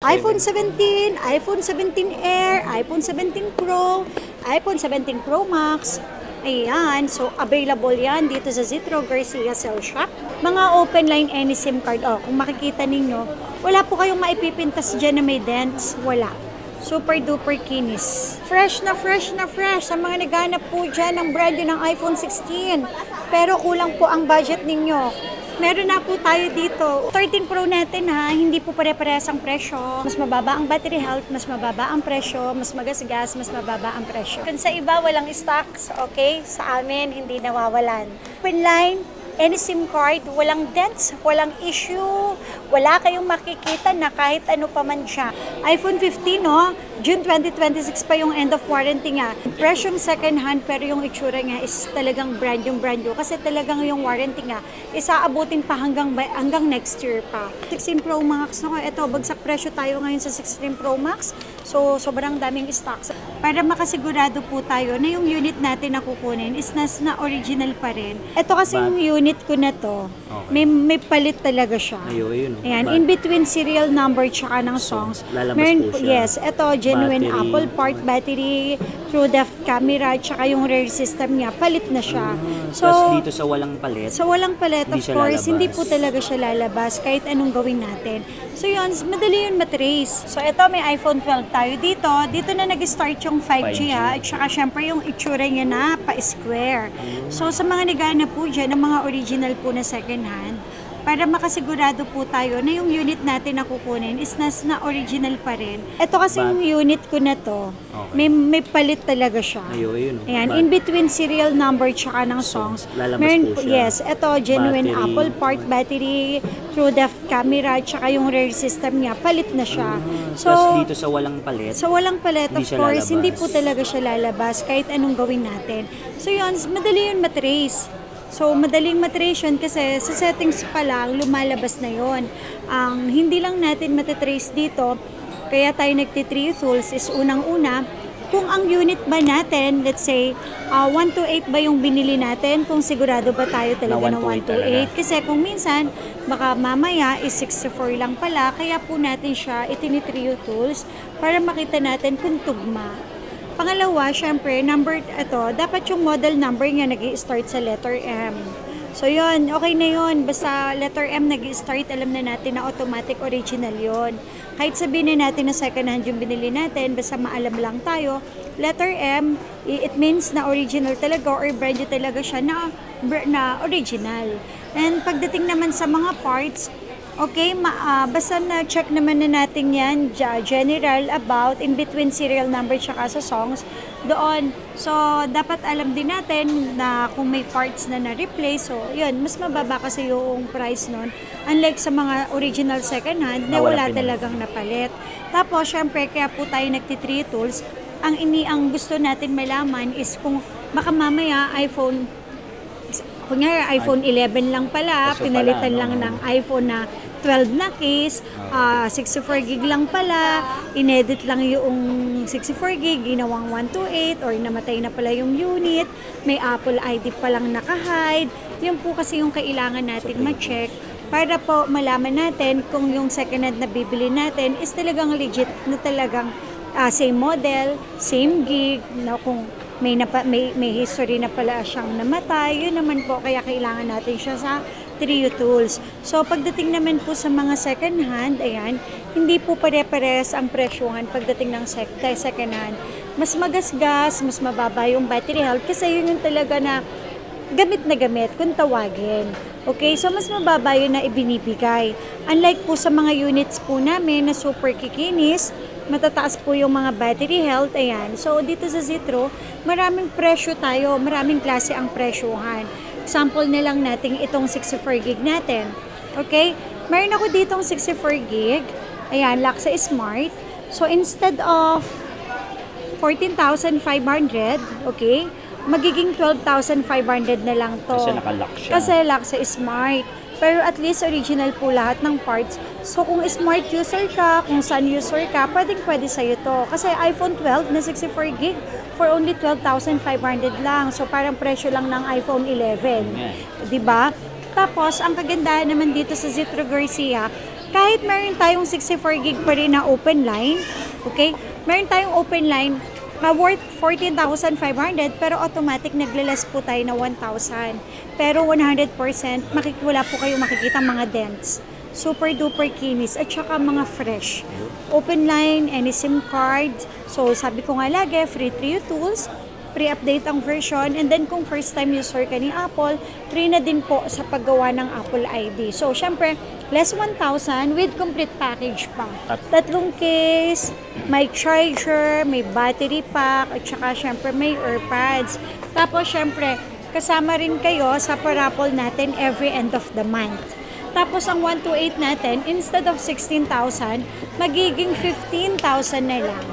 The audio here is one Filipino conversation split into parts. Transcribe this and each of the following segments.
iPhone 17, iPhone 17 Air, iPhone 17 Pro, iPhone 17 Pro Max. Ayan, so available yan dito sa Zitro Garcia Cell Shop. Mga open line any SIM card. Oh, kung makikita ninyo, wala po kayong maipipintas dyan na may dents. Wala. Super duper kinis. Fresh na fresh na fresh. Sa mga naghanap po dyan ng brand new ng iPhone 16. Pero kulang po ang budget ninyo. Meron na po tayo dito. 13 Pro natin ha, hindi po pare-parehas ang presyo. Mas mababa ang battery health, mas mababa ang presyo, mas magasgas, mas mababa ang presyo. Kung sa iba walang stocks, okay? Sa amin, hindi nawawalan. Open line, any SIM card, walang dents, walang issue, wala kayong makikita na kahit ano pa man siya. iPhone 15, no? June 2026 pa yung end of warranty nga. Presyong second hand pero yung itsura nga is talagang brand new kasi talagang yung warranty nga isaabutin pa hanggang next year pa. 16 Pro Max, no? Ito, bagsak presyo tayo ngayon sa 16 Pro Max. So, sobrang daming stocks. Para makasigurado po tayo na yung unit natin na kukunin is na original pa rin. Ito kasi yung unit ko na to, okay. may palit talaga siya. Ayun. Ayan, in between serial number tsaka ng songs. Lalabas po siya. Yes, ito, genuine battery. Apple part battery, true depth camera, tsaka yung rear system niya, palit na siya. So, plus dito sa walang palit? Sa walang palit, of course, lalabas. Hindi po talaga siya lalabas kahit anong gawin natin. So yun, madali yun matrace. So ito, may iPhone 12 tayo dito. Dito na nag-start yung 5G ha. At saka syempre yung itsura niya na pa-square. So sa mga naghahanap po dyan, ng mga original po na second hand, para makasigurado po tayo na yung unit natin na kukunin is na original pa rin. Ito kasi yung unit ko na to, okay. may palit talaga siya. Ayun. Ayan, in between serial number tsaka ng songs. Lalabas po siya. Yes, ito, genuine battery. Apple part battery, true depth camera, tsaka yung rear system niya, palit na siya. So, plus dito sa walang palit? Sa walang palit, of course, lalabas. Hindi po talaga siya lalabas kahit anong gawin natin. So yun, madali yun matrace. So, madaling matrace yun kasi sa settings pa lang, lumalabas na yun. Ang hindi lang natin matatrace dito, kaya tayo nagti-tree tools is unang-una, kung ang unit ba natin, let's say, 128 ba yung binili natin, kung sigurado ba tayo talaga ng 128. Kasi kung minsan, baka mamaya is 64 lang pala, kaya po natin siya itini-tree tools para makita natin kung tugma. Pangalawa, syempre, dapat yung model number niya nag-i-start sa letter M. So yun, okay na yun. Basta letter M nag-i-start, alam na natin na automatic original yun. Kahit sabihin na natin na second hand yung binili natin, basta maalam lang tayo, letter M, it means na original talaga or brand new talaga siya na original. And pagdating naman sa mga parts, okay, basta na-check naman na natin yan, general about in between serial number tsaka sa songs doon. So, dapat alam din natin na kung may parts na na-replace, so yun, mas mababa kasi yung price nun. Unlike sa mga original second hand na wala talagang napalit. Tapos, syempre, kaya po tayo nagti-tree tools, ang gusto natin malaman is kung baka mamaya iPhone 11 lang pala, pinalitan lang ng iPhone na 12 na case, 64 gig lang pala, inedit lang yung 64 gig, ginawang 128 or namatay na pala yung unit, may Apple ID pa lang naka-hide. Yun po kasi yung kailangan natin ma-check para po malaman natin kung yung second hand na bibili natin is talagang legit na talagang same model, same gig, na kung may history na pala siyang namatay, yun naman po, kaya kailangan natin siya sa Trio Tools. So, pagdating naman po sa mga second hand, ayan, hindi po pare-pares ang presyohan pagdating ng second hand. Mas magasgas, mas mababa yung battery health kasi yun yung talaga na gamit na gamit kung tawagin. Okay, so mas mababa yun na ibinibigay. Unlike po sa mga units po namin na super kikinis, matataas po yung mga battery health, ayan. So, dito sa Zitro, maraming presyo tayo, maraming klase ang presyohan. Example na lang natin itong 64 gig natin. Okay? Meron ako ditong 64 gig, ayan, Laksa Smart. So, instead of 14,500, okay, magiging 12,500 na lang to. Kasi nakalock siya. Kasi Laksa Smart. Pero at least original po lahat ng parts. So kung smart user ka, kung sun user ka, pwede sa'yo to. Kasi iPhone 12 na 64 gig for only 12,500 lang. So parang presyo lang ng iPhone 11. Diba? Tapos, ang kagandahan naman dito sa Zitro Garcia, kahit meron tayong 64 gig pa rin na open line, okay? Meron tayong open line na worth 14,500 pero automatic nagle-less po tayo na 1,000. Pero 100% wala po kayong makikita mga dents. Super duper kinis at saka mga fresh. Open line, any SIM card. So sabi ko nga lagi, free Trio tools, pre-update ang version, and then kung first time user ka ni Apple, free na din po sa paggawa ng Apple ID. So syempre, less 1,000 with complete package pa. Tatlong case, may charger, may battery pack, at saka syempre may earpads. Tapos syempre, kasama rin kayo sa parapol natin every end of the month. Tapos ang 128 natin, instead of 16,000, magiging 15,000 na lang.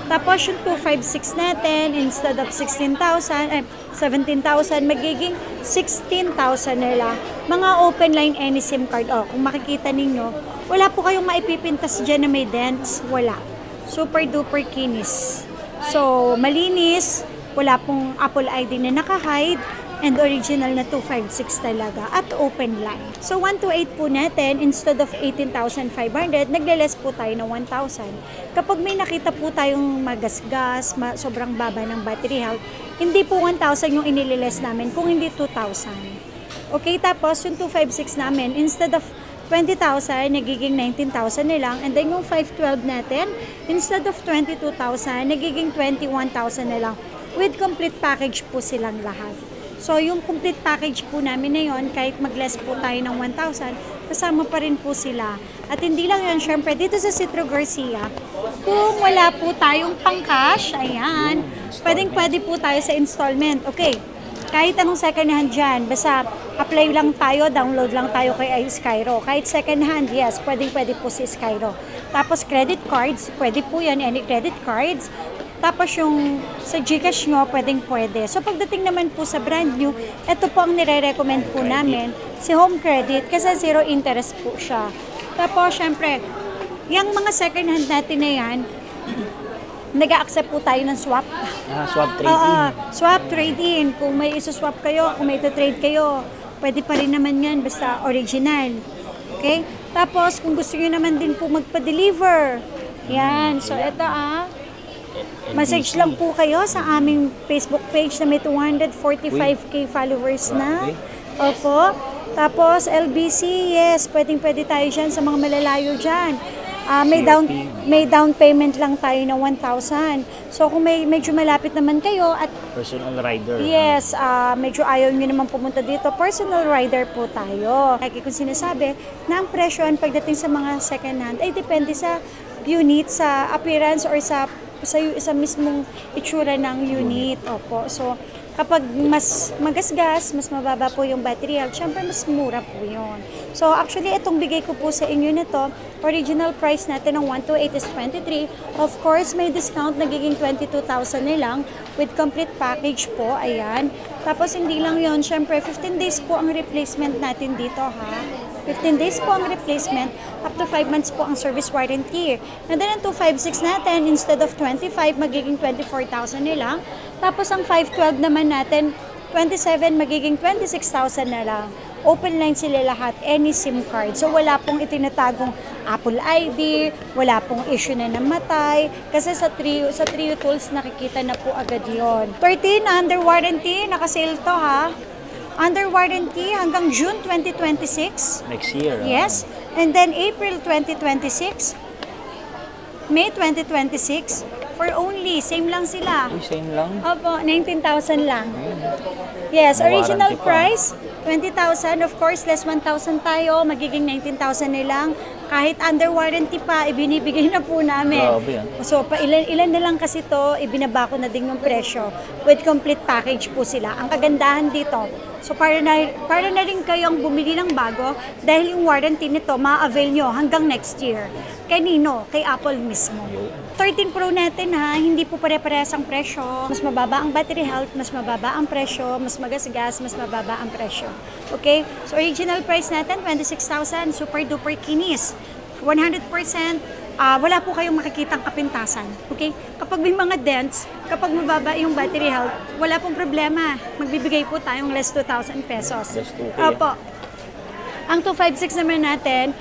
Tapos yung 256 natin, instead of 17,000, magiging 16,000 na lang. Mga open line any SIM card. Oh, kung makikita ninyo, wala po kayong maipipintas dyan na may dents. Wala. Super duper kinis. So, malinis. Wala pong Apple ID na naka-hide. And original na 256 talaga at open line. So 128 po natin, instead of 18,500, nagle-less po tayo ng 1,000. Kapag may nakita po tayong magasgas, sobrang baba ng battery health, hindi po 1,000 yung inililess namin, kung hindi 2,000. Okay, tapos yung 256 namin, instead of 20,000, nagiging 19,000 na lang. And then yung 512 natin, instead of 22,000, nagiging 21,000 na lang. With complete package po silang lahat. So, yung complete package po namin na yun, kahit mag-less po tayo ng 1,000, kasama pa rin po sila. At hindi lang yun, syempre, dito sa Citro Garcia, kung wala po tayong pang-cash, ayan, pwede po tayo sa installment. Okay, kahit anong second hand dyan, basta apply lang tayo, download lang tayo kay iSkyro. Kahit second hand, yes, pwede po si Skyro. Tapos credit cards, pwede po yan, any credit cards. Tapos yung sa GCash nyo, pwede. So pagdating naman po sa brand new, ito po ang nire-recommend po namin, si Home Credit, kasi zero interest po siya. Tapos syempre, yung mga second hand natin na yan, nag-a-accept po tayo ng swap. Swap trade-in. Swap trade-in. Kung may iso-swap kayo, kung may ito-trade kayo, pwede pa rin naman yan, basta original. Okay? Tapos kung gusto nyo naman din po magpa-deliver, yan. So ito message lang po kayo sa aming Facebook page na may 245k followers na. Opo. Tapos LBC, yes, pwede tayo dyan sa mga malalayo dyan. May down payment lang tayo na 1,000. So kung medyo malapit naman kayo at personal rider. Yes, medyo ayaw nyo naman pumunta dito, personal rider po tayo. Lagi kong sinasabi na ang presyon pagdating sa mga second hand ay depende sa unit, sa appearance or sa mismong itsura ng unit. Opo. So, kapag mas magasgas, mas mababa po yung battery health, syempre mas mura po yun. So, actually, itong bigay ko po sa inyo nito, original price natin ng 128 is 23. Of course, may discount, nagiging 22,000 na lang with complete package po. Ayan. Tapos, hindi lang yun. Syempre, 15 days po ang replacement natin dito, ha? 15 days po ang replacement, up to 5 months po ang service warranty. And then ang 256 natin, instead of 25, magiging 24,000 na lang. Tapos ang 512 naman natin, 27, magiging 26,000 na lang. Open line sila lahat, any SIM card. So wala pong itinatagong Apple ID, wala pong issue na namatay. Kasi sa Trio Tools, nakikita na po agad yon. 13, under warranty, nakasale to ha. Under warranty hanggang June 2026. Next year. Yes. And then April 2026, May 2026, for only, same lang sila. Same lang? Opo, 19,000 lang. Yes, original price, 20,000. Of course, less 1,000 tayo, magiging 19,000 na lang. Kahit under warranty pa, ibinibigay na po namin. Grabe yan. So, ilan na lang kasi to, ibinaba ko na din yung presyo. With complete package po sila. Ang kagandahan dito, so para na rin kayong bumili ng bago dahil yung warranty nito ma-avail nyo hanggang next year. Kanino? Kay Apple mismo. 13 Pro natin ha, hindi po pare-parehas ang presyo. Mas mababa ang battery health, mas mababa ang presyo, mas magasgas, mas mababa ang presyo. Okay? So original price natin, 26,000, super duper kinis. 100%, wala po kayong makikitang kapintasan. Okay? Kapag may mga dents, kapag mababa yung battery health, wala pong problema. Magbibigay po tayong less 2,000 pesos. Less 2K. Opo. Ang 256 naman natin,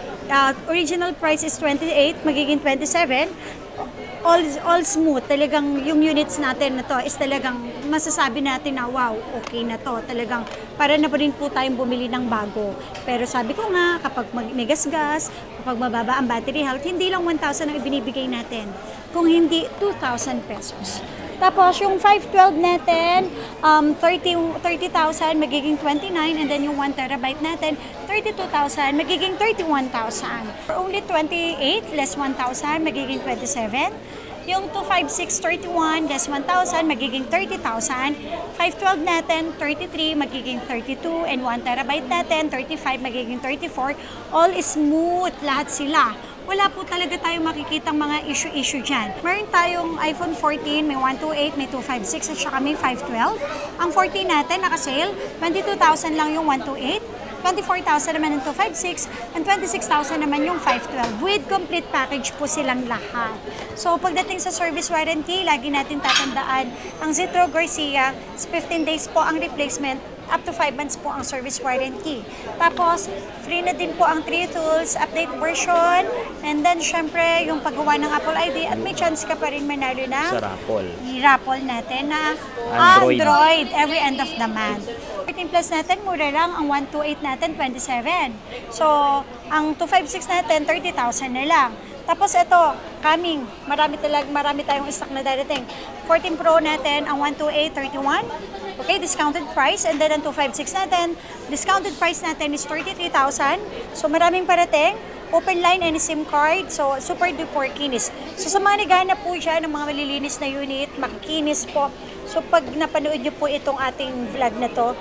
Original price is 28, magiging 27. All smooth. Talagang yung units natin na to is talagang masasabi natin na wow, okay na to. Talagang para na pa rin po tayong bumili ng bago. Pero sabi ko nga, kapag may gas-gas, kapag mababa ang battery health, hindi lang 1,000 ang ibinibigay natin. Kung hindi, 2,000 pesos. Tapos, yung 512 natin, 30,000 magiging 29, and then yung 1 terabyte natin, 32,000 magiging 31,000. For only 28 less 1,000 magiging 27. Yung 25631 less 1,000 magiging 30,000. 512 natin, 33 magiging 32, and 1 terabyte natin, 35 magiging 34. All is smooth, lahat sila. Wala po talaga tayong makikitang mga issue-issue dyan. Meron tayong iPhone 14, may 128, may 256, at saka may 512. Ang 14 natin, naka-sale, 22,000 lang yung 128, 24,000 naman yung 256, and 26,000 naman yung 512. With complete package po silang lahat. So, pagdating sa service warranty, lagi natin tatandaan, ang Zetro Garcia, 15 days po ang replacement, up to 5 months po ang service warranty. Tapos, free na din po ang 3 tools, update version, and then, syempre, yung paggawa ng Apple ID, at may chance ka pa rin manalo na Sa raffle. i-raffle natin na Android. every end of the month. 13 plus natin, mura lang. Ang 128 natin, 27. So, ang 256 natin, 30,000 na lang. Tapos ito, coming, marami tayong stock na darating. 14 Pro natin, ang 128, 31. Okay, discounted price. And then ang 256 natin, discounted price natin is 33,000. So maraming parating. Open line and SIM card. So super duper kinis. So sa mga naghahanap po dyan ng mga malilinis na unit, makikinis po. So pag napanood nyo po itong ating vlog na to,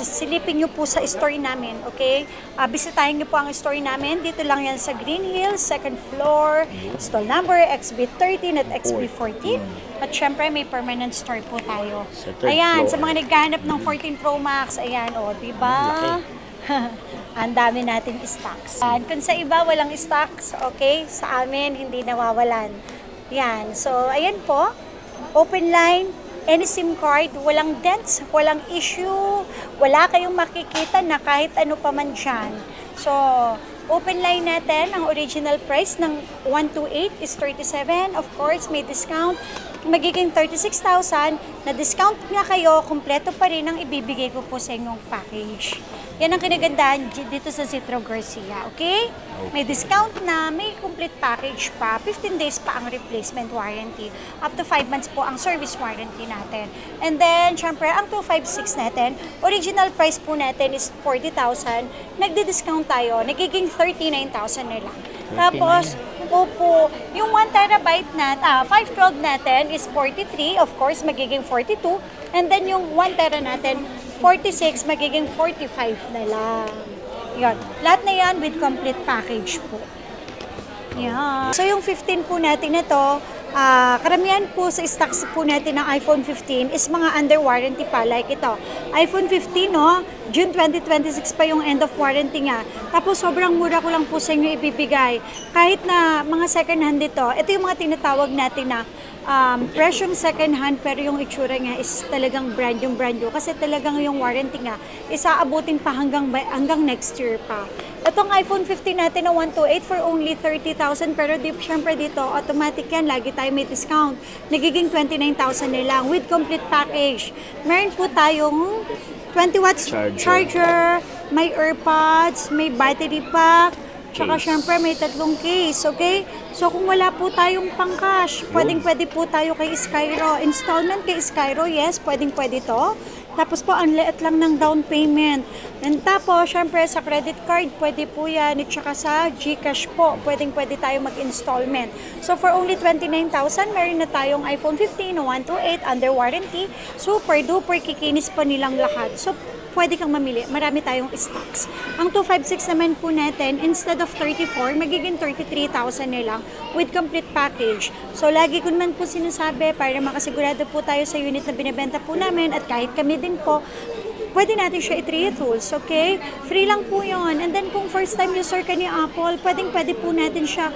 silipin nyo po sa story namin, okay? Bisitahin nyo po ang story namin. Dito lang yan sa Green Hills, second floor, stall number XB13 at XB14. At syempre may permanent store po tayo. Ayan, sa mga naghahanap ng 14 Pro Max, ayan, o, diba? Ang dami nating stocks. Kung sa iba walang stocks, okay? Sa amin, hindi nawawalan. Yan, so ayan po. Open line, any SIM card, walang dents, walang issue, wala kayong makikita na kahit ano pa man dyan. So, open line natin, ang original price ng 128 is 37. Of course, may discount. Magiging 36,000. Na discount na kayo, kumpleto pa rin ang ibibigay ko po sa inyong package. Yan ang kinagandahan dito sa Zetro Garcia, okay? May discount na, may complete package pa, 15 days pa ang replacement warranty. Up to 5 months po ang service warranty natin. And then, syempre, ang 256 natin, original price po natin is 40,000. Nagdi-discount tayo, nagiging 39,000 na lang. Tapos, opo, yung 1 terabyte na, 512 natin is 43, of course, magiging 42. And then yung 1 tera natin, 46, magiging 45 na lang. Yun. Lahat na yan with complete package po. Yan. So yung 15 po natin na to, karamihan po sa stocks po natin ng iPhone 15 is mga under warranty pa. Like ito, iPhone 15, no? June 2026 pa yung end of warranty nga. Tapos sobrang mura ko lang po sa inyo ibibigay. Kahit na mga second hand dito, ito yung mga tinatawag natin na presyong second hand pero yung itsura niya is talagang brand new kasi talagang yung warranty nga is aabutin pa hanggang next year pa. Itong iPhone 15 natin na 128 for only 30,000 pero syempre dito automatic yan, lagi tayo may discount. Nagiging 29,000 na lang with complete package. Meron po tayong 20 watts charger, may AirPods, may battery pack, tsaka syempre may 3 case, okay? So kung wala po tayong pang-cash, pwede po tayo kay Skyro. Installment kay Skyro, yes, pwede to. Tapos po, ang liit lang ng down payment. And tapos, syempre sa credit card, pwede po yan. At saka sa GCash po, pwede tayo mag-installment. So for only 29,000, meron na tayong iPhone 15 na 128 under warranty. Super duper kikinis pa nilang lahat. So pwede kang mamili. Marami tayong stocks. Ang 256 naman po natin, instead of 34, magiging 33,000 na lang with complete package. So, lagi ko naman po sinasabi para makasigurado po tayo sa unit na binibenta po namin at kahit kami din po, pwede natin siya i-3 tools, okay? Free lang po yon. And then, kung first time user ka ni Apple, pwede po natin siya,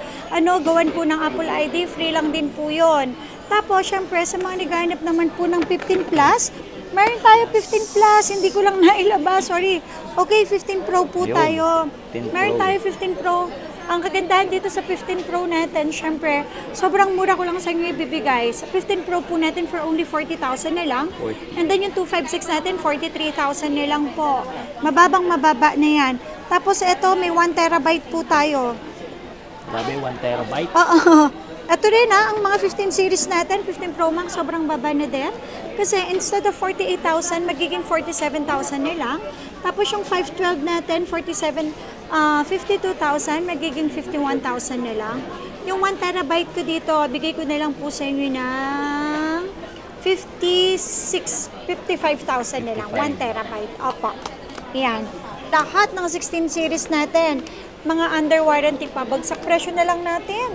gawan po ng Apple ID, free lang din po yon. Tapos, syempre, sa mga naghahanap naman po ng 15 plus, meron tayo 15 plus, hindi ko lang nailabas, sorry. Okay, 15 Pro po tayo. Meron tayo 15 Pro. Ang kagandahan dito sa 15 Pro natin, syempre, sobrang mura ko lang sa inyo ibibigay. Sa 15 Pro po natin for only 40,000 na lang. And then yung 256 natin, 43,000 na lang po. Mababang mababa na yan. Tapos ito, may 1 terabyte po tayo. Grabe, 1 terabyte. Oo. Ito rin ang mga 15 series natin, 15 Pro Max, sobrang baba na din. Kasi instead of 48,000, magiging 47,000 na lang. Tapos yung 512 natin, 52,000, magiging 51,000 na lang. Yung 1 terabyte ko dito, bigay ko na lang po sa inyo ng 55,000 na lang. 1 terabyte. Opo. Yan. Lahat ng 16 series natin, mga under warranty pa, bagsak presyo na lang natin.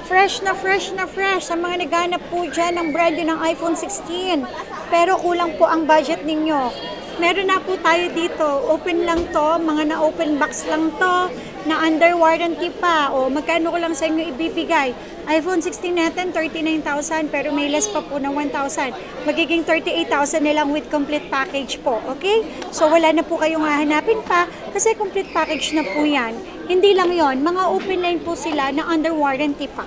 Fresh na fresh na fresh. Sa mga naghanap po dyan ng brand new ng iPhone 16. Pero kulang po ang budget ninyo. Meron na po tayo dito. Open lang to. Mga na-open box lang to. Na under warranty pa. O magkano ko lang sa inyo ibibigay. iPhone 16 natin, 39,000. Pero may less pa po ng 1,000. Magiging 38,000 na lang with complete package po. Okay? So wala na po kayong hahanapin pa. Kasi complete package na po yan. Hindi lang yon, mga open line po sila na under warranty pa.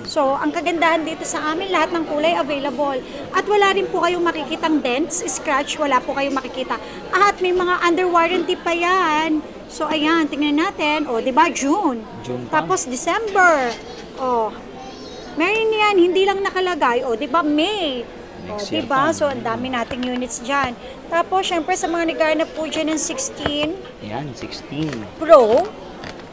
So, ang kagandahan dito sa amin, lahat ng kulay available. At wala rin po kayong makikitang dents, scratch, wala po kayong makikita. At may mga under warranty pa yan. So, ayan, tingnan natin. O, di ba, June. Tapos, December. O, meron yan, hindi lang nakalagay. O, di ba, May. O, di ba? So, ang dami nating units dyan. Tapos, syempre, sa mga naghahanap po dyan ng 16. Ayan, 16. Pro.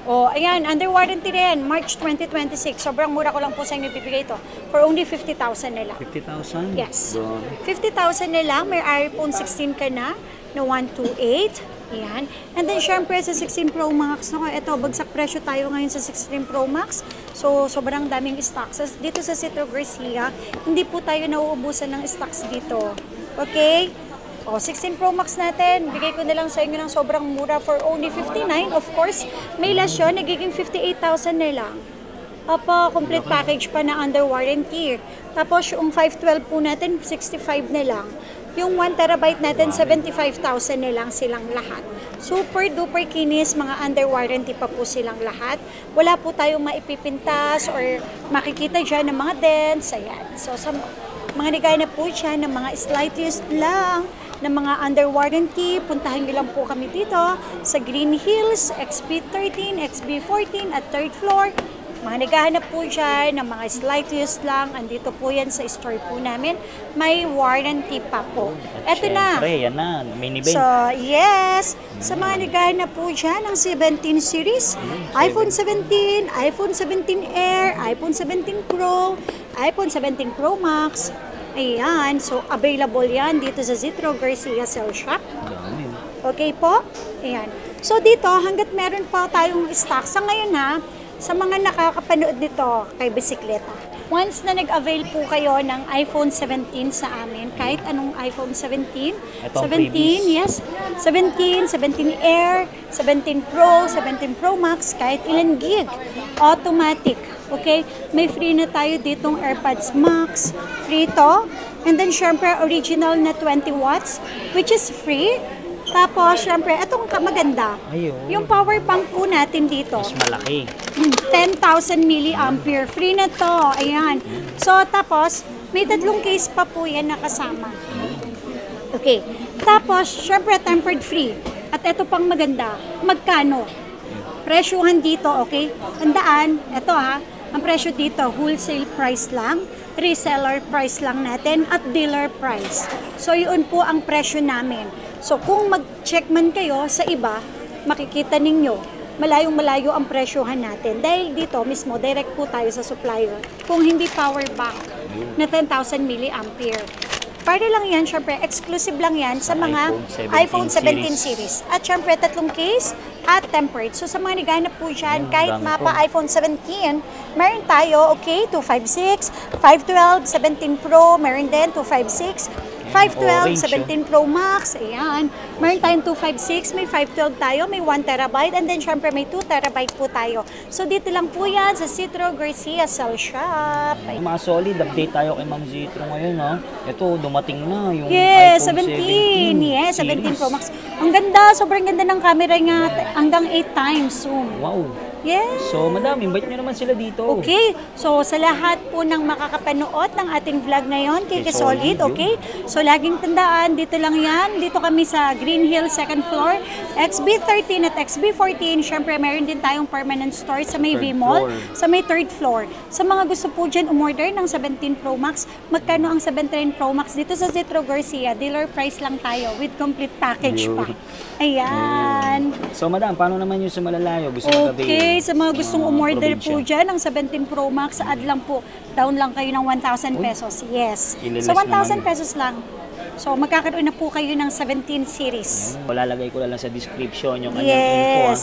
Oh, ayan, under warranty rin, March 2026. Sobrang mura ko lang po sa inyo bibigay ito. For only 50,000 na lang. 50,000? Yes. Bro. 50,000 na lang, may iPhone 16 ka na 128. Ayan. And then, syempre, sa 16 Pro Max, no, ito, bagsak presyo tayo ngayon sa 16 Pro Max. So, sobrang daming stocks. Dito sa Citro Garcia, hindi po tayo nauubusan ng stocks dito. Okay? O, 16 Pro Max natin, bigay ko na lang sa inyo ng sobrang mura for only 59. Of course, may less yun, nagiging 58,000 na lang. Opo, complete package pa na under warranty. Tapos, yung 512 po natin, 65 na lang. Yung 1 terabyte natin, 75,000 na lang silang lahat. Super duper kinis, mga under warranty pa po silang lahat. Wala po tayong maipipintas or makikita dyan ng mga dents. Ayan. So, sa mga naghahanap po dyan ng mga slight use lang, ng mga under warranty, puntahan nyo lang po kami dito sa Green Hills, XB13, XB14 at 3rd floor. Mga naghahanap po dyan ng mga slight use lang, andito po yan sa store po namin. May warranty pa po. Eto na. Siyempre, yan na. Mini bank. So, yes. Sa mga naghahanap po dyan ng 17 series, iPhone 17, iPhone 17 Air, iPhone 17 Pro, iPhone 17 Pro Max. Ayan. So, available yan dito sa Citro Garcia Cell Shop. Okay po? Ayan. So, dito, hanggat meron pa tayong stock. Sa ngayon ha, sa mga nakakapanood nito kay Bisikleta, once na nag-avail po kayo ng iPhone 17 sa amin, kahit anong iPhone 17, Ito 17, yes, 17, 17 Air, 17 Pro, 17 Pro Max, kahit ilan gig, automatic. Okay? May free na tayo ditong AirPods Max. Free to. And then, syempre, original na 20 watts, which is free. Tapos, syempre, itong maganda. Ayun. Yung power bank po natin dito. Mas malaki. 10,000 milliampere. Free na to. Ayan. So, tapos, may 3 case pa po yan nakasama. Okay. Tapos, syempre, tempered free. At ito pang maganda. Magkano? Presyuhan dito, okay? Tandaan, ito ha, ang presyo dito, wholesale price lang, reseller price lang natin, at dealer price. So, yun po ang presyo namin. So, kung mag-check man kayo sa iba, makikita ninyo, malayong-malayo ang presyohan natin. Dahil dito, mismo, direct po tayo sa supplier. Kung hindi power bank na 10,000 milliampere. Para lang yan, syempre, exclusive lang yan sa mga iPhone 17 series. At syempre, 3 case at tempered. So, sa mga naghanap po dyan, kahit mapa iPhone 17, meron tayo, okay, 256, 512, 17 Pro, meron din, 256, 512, 17 Pro Max, ayan. Meron tayong 256, may 512 tayo, may 1 terabyte, and then syempre may 2 terabyte po tayo. So dito lang po yan sa Citro Garcia Cell Shop. Mga solid, update tayo kay Ma'am Citro ngayon, ha? Ito, dumating na yung Yes, iPhone 17. Yes, 17 series. Pro Max. Ang ganda, sobrang ganda ng camera niya, hanggang 8 times zoom. Wow. Yes. So, madam, invite nyo naman sila dito. Okay, so sa lahat po ng makakapanood ng ating vlog ngayon, kay Kay Solid, Solid, yun. okay? So laging tandaan, dito lang yan, dito kami sa Green Hill 2nd floor, XB13 at XB14. Syempre, meron din tayong permanent store sa may Third V-Mall, floor. sa may 3rd floor. Sa mga gusto po dyan umorder ng 17 Pro Max, magkano ang 17 Pro Max dito sa Zetro Garcia? Dealer price lang tayo with complete package pa. Yun. Ayan. So, madam, paano naman yung sa malalayo? Gusto mo Okay, sa mga gustong umorder po probinsya. dyan ng 17 Pro Max, add lang po, down lang kayo ng 1,000 pesos. Yes. Ililis So 1,000 naman. pesos lang. So magkakaroon na po kayo ng 17 series. Lalagay ko na lang sa description yung kanyang info. Yes.